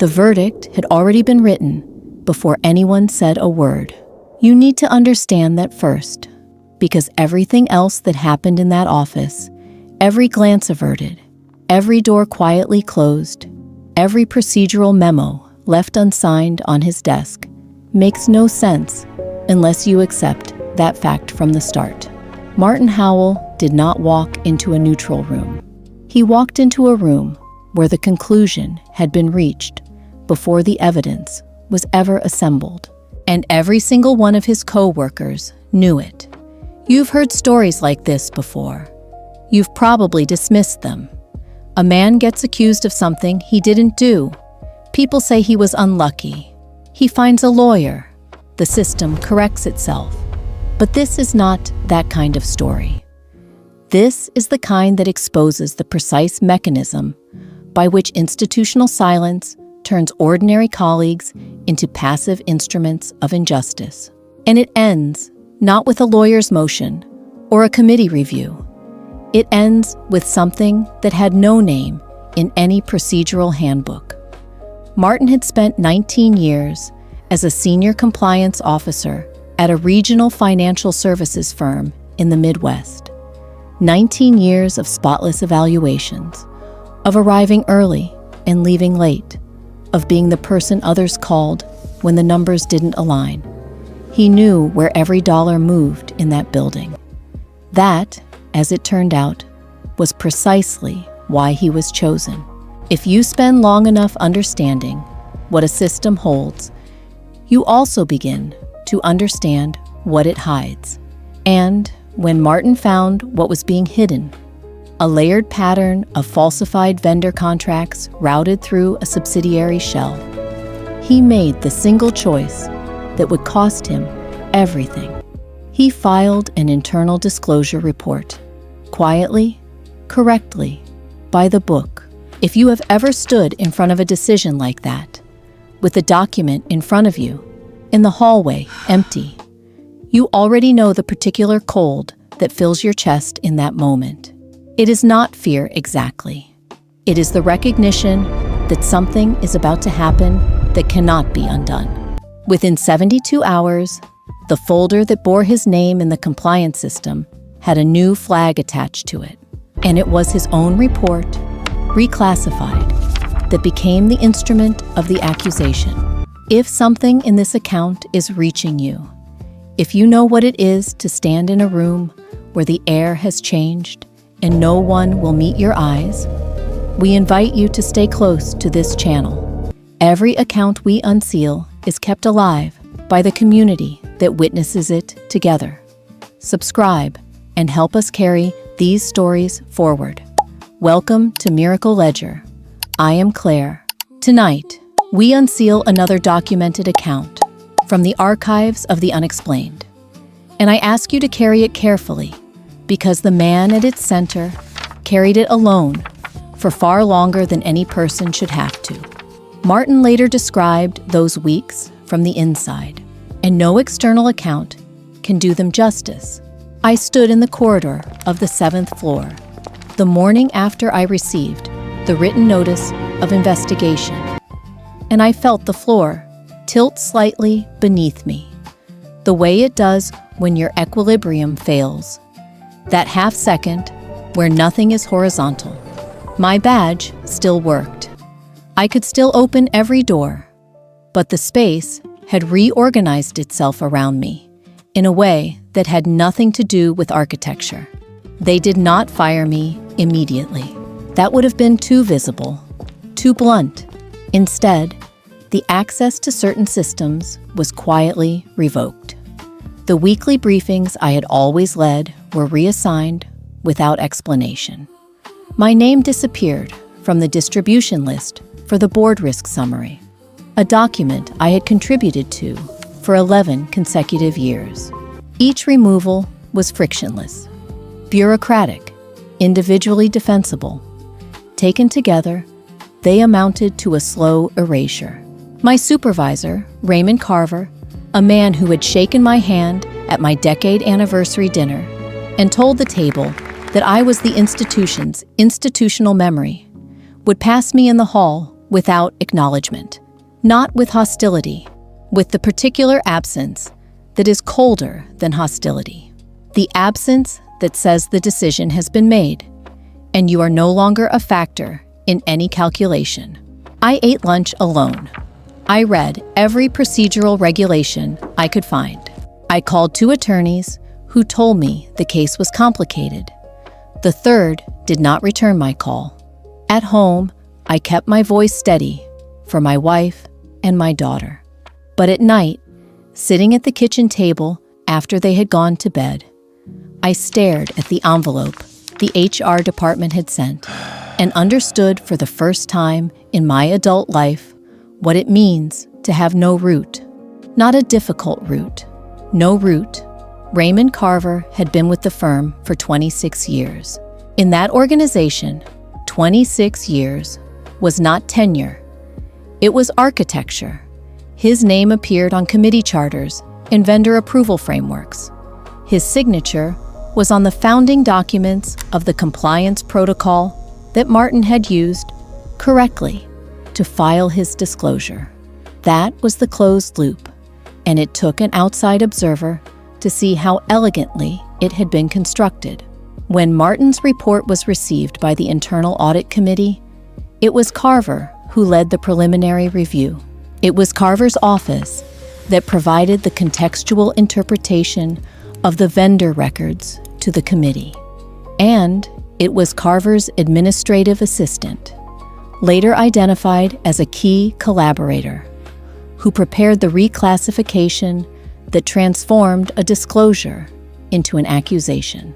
The verdict had already been written before anyone said a word. You need to understand that first, because everything else that happened in that office, every glance averted, every door quietly closed, every procedural memo left unsigned on his desk, makes no sense unless you accept that fact from the start. Martin Howell did not walk into a neutral room. He walked into a room where the conclusion had been reached before the evidence was ever assembled, and every single one of his co-workers knew it. You've heard stories like this before. You've probably dismissed them. A man gets accused of something he didn't do. People say he was unlucky. He finds a lawyer. The system corrects itself. But this is not that kind of story. This is the kind that exposes the precise mechanism by which institutional silence turns ordinary colleagues into passive instruments of injustice. And it ends not with a lawyer's motion or a committee review. It ends with something that had no name in any procedural handbook. Martin had spent 19 years as a senior compliance officer at a regional financial services firm in the Midwest. 19 years of spotless evaluations, of arriving early and leaving late, of being the person others called when the numbers didn't align. He knew where every dollar moved in that building. That, as it turned out, was precisely why he was chosen. If you spend long enough understanding what a system holds, you also begin to understand what it hides. And when Martin found what was being hidden, a layered pattern of falsified vendor contracts routed through a subsidiary shell, he made the single choice that would cost him everything. He filed an internal disclosure report, quietly, correctly, by the book. If you have ever stood in front of a decision like that, with the document in front of you, in the hallway, empty, you already know the particular cold that fills your chest in that moment. It is not fear exactly. It is the recognition that something is about to happen that cannot be undone. Within 72 hours, the folder that bore his name in the compliance system had a new flag attached to it, and it was his own report, Reclassified, that became the instrument of the accusation. If something in this account is reaching you, if you know what it is to stand in a room where the air has changed and no one will meet your eyes, we invite you to stay close to this channel. Every account we unseal is kept alive by the community that witnesses it together. Subscribe and help us carry these stories forward. Welcome to Miracle Ledger. I am Claire. Tonight, we unseal another documented account from the archives of the unexplained. And I ask you to carry it carefully, because the man at its center carried it alone for far longer than any person should have to. Martin later described those weeks from the inside, and no external account can do them justice. I stood in the corridor of the 7th floor, the morning after I received the written notice of investigation, and I felt the floor tilt slightly beneath me, the way it does when your equilibrium fails. That half second where nothing is horizontal. My badge still worked. I could still open every door, but the space had reorganized itself around me in a way that had nothing to do with architecture. They did not fire me immediately. That would have been too visible, too blunt. Instead, the access to certain systems was quietly revoked. The weekly briefings I had always led were reassigned without explanation. My name disappeared from the distribution list for the board risk summary, a document I had contributed to for 11 consecutive years. Each removal was frictionless, bureaucratic, individually defensible. Taken together, they amounted to a slow erasure. My supervisor, Raymond Carver, a man who had shaken my hand at my decade anniversary dinner and told the table that I was the institution's institutional memory, would pass me in the hall without acknowledgement, not with hostility, with the particular absence that is colder than hostility. The absence that says the decision has been made, and you are no longer a factor in any calculation. I ate lunch alone. I read every procedural regulation I could find. I called 2 attorneys who told me the case was complicated. The third did not return my call. At home, I kept my voice steady for my wife and my daughter. But at night, sitting at the kitchen table after they had gone to bed, I stared at the envelope the HR department had sent and understood for the first time in my adult life what it means to have no root, not a difficult root. No root. Raymond Carver had been with the firm for 26 years. In that organization, 26 years was not tenure. It was architecture. His name appeared on committee charters and vendor approval frameworks. His signature was on the founding documents of the compliance protocol that Martin had used correctly to file his disclosure. That was the closed loop, and it took an outside observer to see how elegantly it had been constructed. When Martin's report was received by the internal audit committee, it was Carver who led the preliminary review. It was Carver's office that provided the contextual interpretation of the vendor records to the committee. And it was Carver's administrative assistant, later identified as a key collaborator, who prepared the reclassification that transformed a disclosure into an accusation.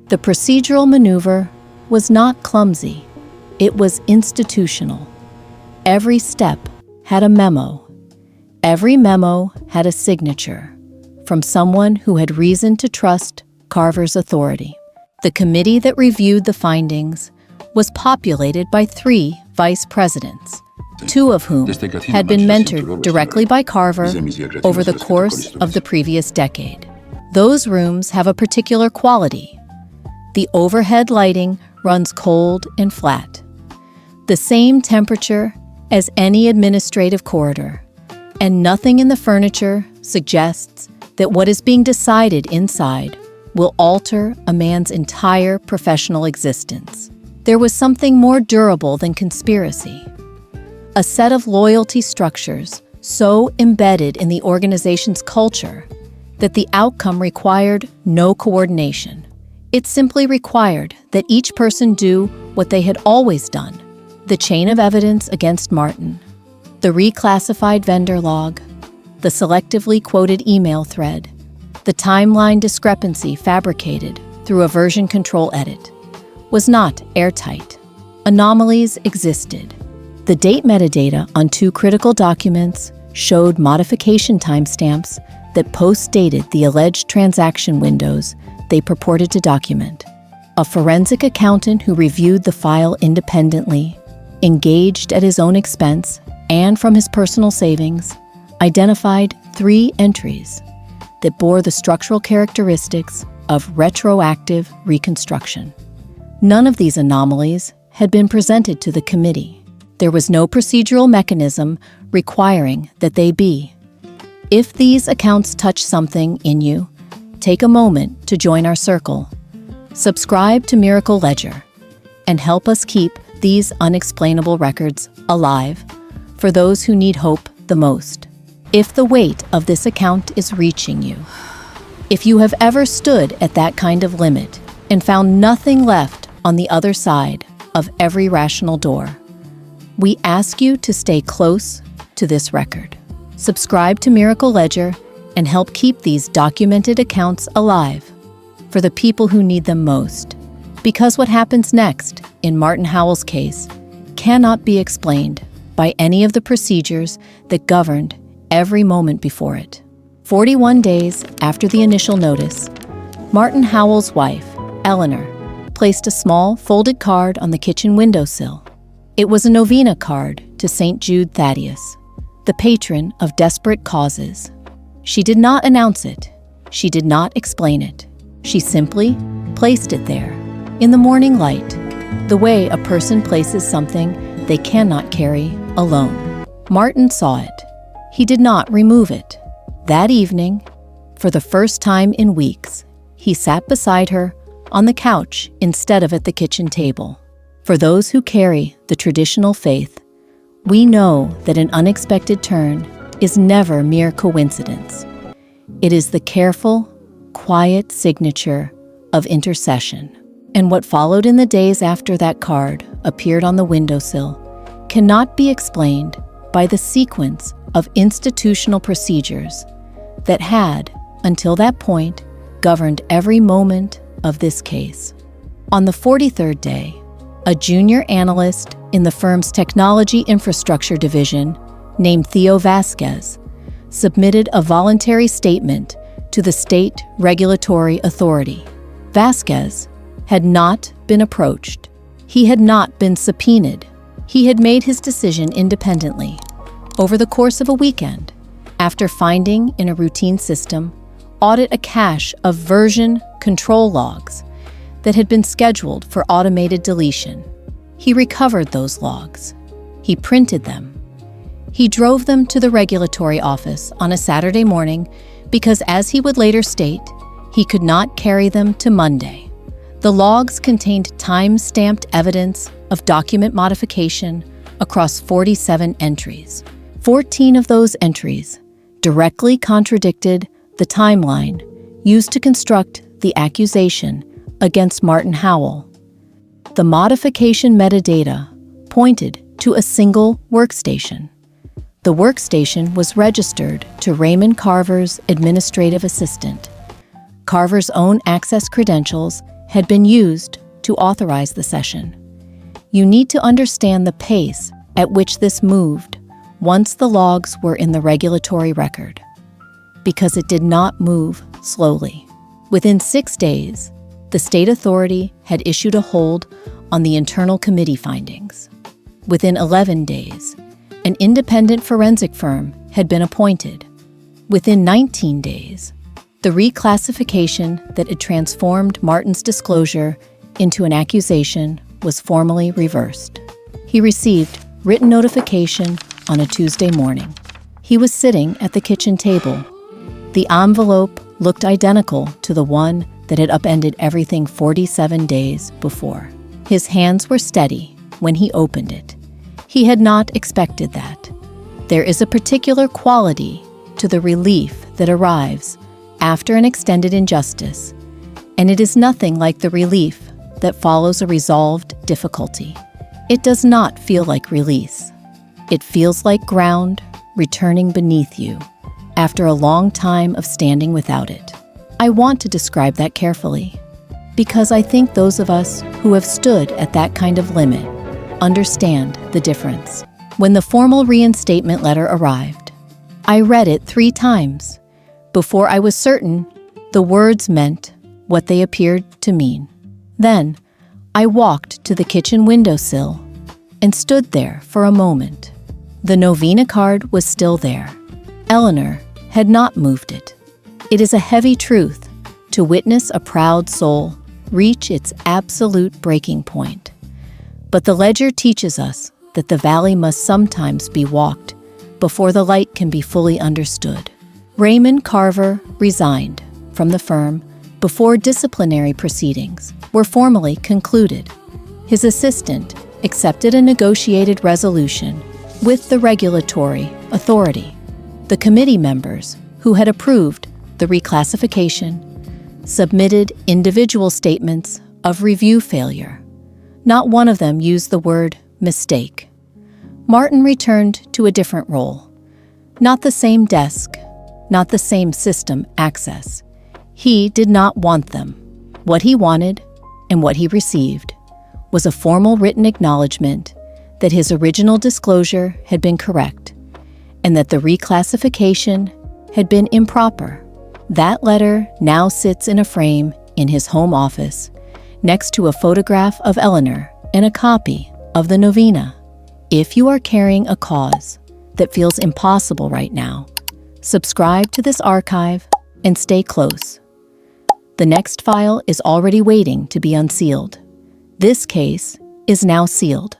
The procedural maneuver was not clumsy, it was institutional. Every step had a memo. Every memo had a signature from someone who had reason to trust Carver's authority. The committee that reviewed the findings was populated by 3 vice presidents, 2 of whom had been mentored directly by Carver over the course of the previous decade. Those rooms have a particular quality. The overhead lighting runs cold and flat, the same temperature as any administrative corridor, and nothing in the furniture suggests that what is being decided inside will alter a man's entire professional existence. There was something more durable than conspiracy. A set of loyalty structures so embedded in the organization's culture that the outcome required no coordination. It simply required that each person do what they had always done. The chain of evidence against Martin, the reclassified vendor log, the selectively quoted email thread, the timeline discrepancy fabricated through a version control edit, was not airtight. Anomalies existed. The date metadata on 2 critical documents showed modification timestamps that post-dated the alleged transaction windows they purported to document. A forensic accountant who reviewed the file independently, engaged at his own expense and from his personal savings, identified 3 entries that bore the structural characteristics of retroactive reconstruction. None of these anomalies had been presented to the committee. There was no procedural mechanism requiring that they be. If these accounts touch something in you, take a moment to join our circle. Subscribe to Miracle Ledger and help us keep these unexplainable records alive for those who need hope the most. If the weight of this account is reaching you, if you have ever stood at that kind of limit and found nothing left on the other side of every rational door, we ask you to stay close to this record. Subscribe to Miracle Ledger and help keep these documented accounts alive for the people who need them most. Because what happens next in Martin Howell's case cannot be explained by any of the procedures that governed every moment before it. 41 days after the initial notice, Martin Howell's wife, Eleanor, placed a small folded card on the kitchen windowsill. It was a novena card to Saint Jude Thaddeus, the patron of desperate causes. She did not announce it. She did not explain it. She simply placed it there, in the morning light, the way a person places something they cannot carry alone. Martin saw it. He did not remove it. That evening, for the first time in weeks, he sat beside her on the couch instead of at the kitchen table. For those who carry the traditional faith, we know that an unexpected turn is never mere coincidence. It is the careful, quiet signature of intercession. And what followed in the days after that card appeared on the windowsill cannot be explained by the sequence of institutional procedures that had, until that point, governed every moment of this case. On the 43rd day, a junior analyst in the firm's technology infrastructure division, named Theo Vasquez, submitted a voluntary statement to the state regulatory authority. Vasquez had not been approached. He had not been subpoenaed. He had made his decision independently, over the course of a weekend, after finding in a routine system audit a cache of version control logs that had been scheduled for automated deletion. He recovered those logs. He printed them. He drove them to the regulatory office on a Saturday morning because, as he would later state, he could not carry them to Monday. The logs contained time-stamped evidence of document modification across 47 entries. 14 of those entries directly contradicted the timeline used to construct the accusation against Martin Howell. The modification metadata pointed to a single workstation. The workstation was registered to Raymond Carver's administrative assistant. Carver's own access credentials had been used to authorize the session. You need to understand the pace at which this moved once the logs were in the regulatory record, because it did not move slowly. Within 6 days, the state authority had issued a hold on the internal committee findings. Within 11 days, an independent forensic firm had been appointed. Within 19 days, the reclassification that had transformed Martin's disclosure into an accusation was formally reversed. He received written notification on a Tuesday morning. He was sitting at the kitchen table. The envelope looked identical to the one that had upended everything 47 days before. His hands were steady when he opened it. He had not expected that. There is a particular quality to the relief that arrives after an extended injustice, and it is nothing like the relief that follows a resolved difficulty. It does not feel like release. It feels like ground returning beneath you after a long time of standing without it. I want to describe that carefully, because I think those of us who have stood at that kind of limit understand the difference. When the formal reinstatement letter arrived, I read it 3 times before I was certain the words meant what they appeared to mean. Then, I walked to the kitchen windowsill and stood there for a moment. The novena card was still there. Eleanor had not moved it. It is a heavy truth to witness a proud soul reach its absolute breaking point. But the ledger teaches us that the valley must sometimes be walked before the light can be fully understood. Raymond Carver resigned from the firm before disciplinary proceedings were formally concluded. His assistant accepted a negotiated resolution with the regulatory authority. The committee members who had approved the reclassification submitted individual statements of review failure. Not one of them used the word mistake. Martin returned to a different role. Not the same desk, not the same system access. He did not want them. What he wanted and what he received was a formal written acknowledgement that his original disclosure had been correct and that the reclassification had been improper. That letter now sits in a frame in his home office next to a photograph of Eleanor and a copy of the novena. If you are carrying a cause that feels impossible right now, subscribe to this archive and stay close. The next file is already waiting to be unsealed. This case is now sealed.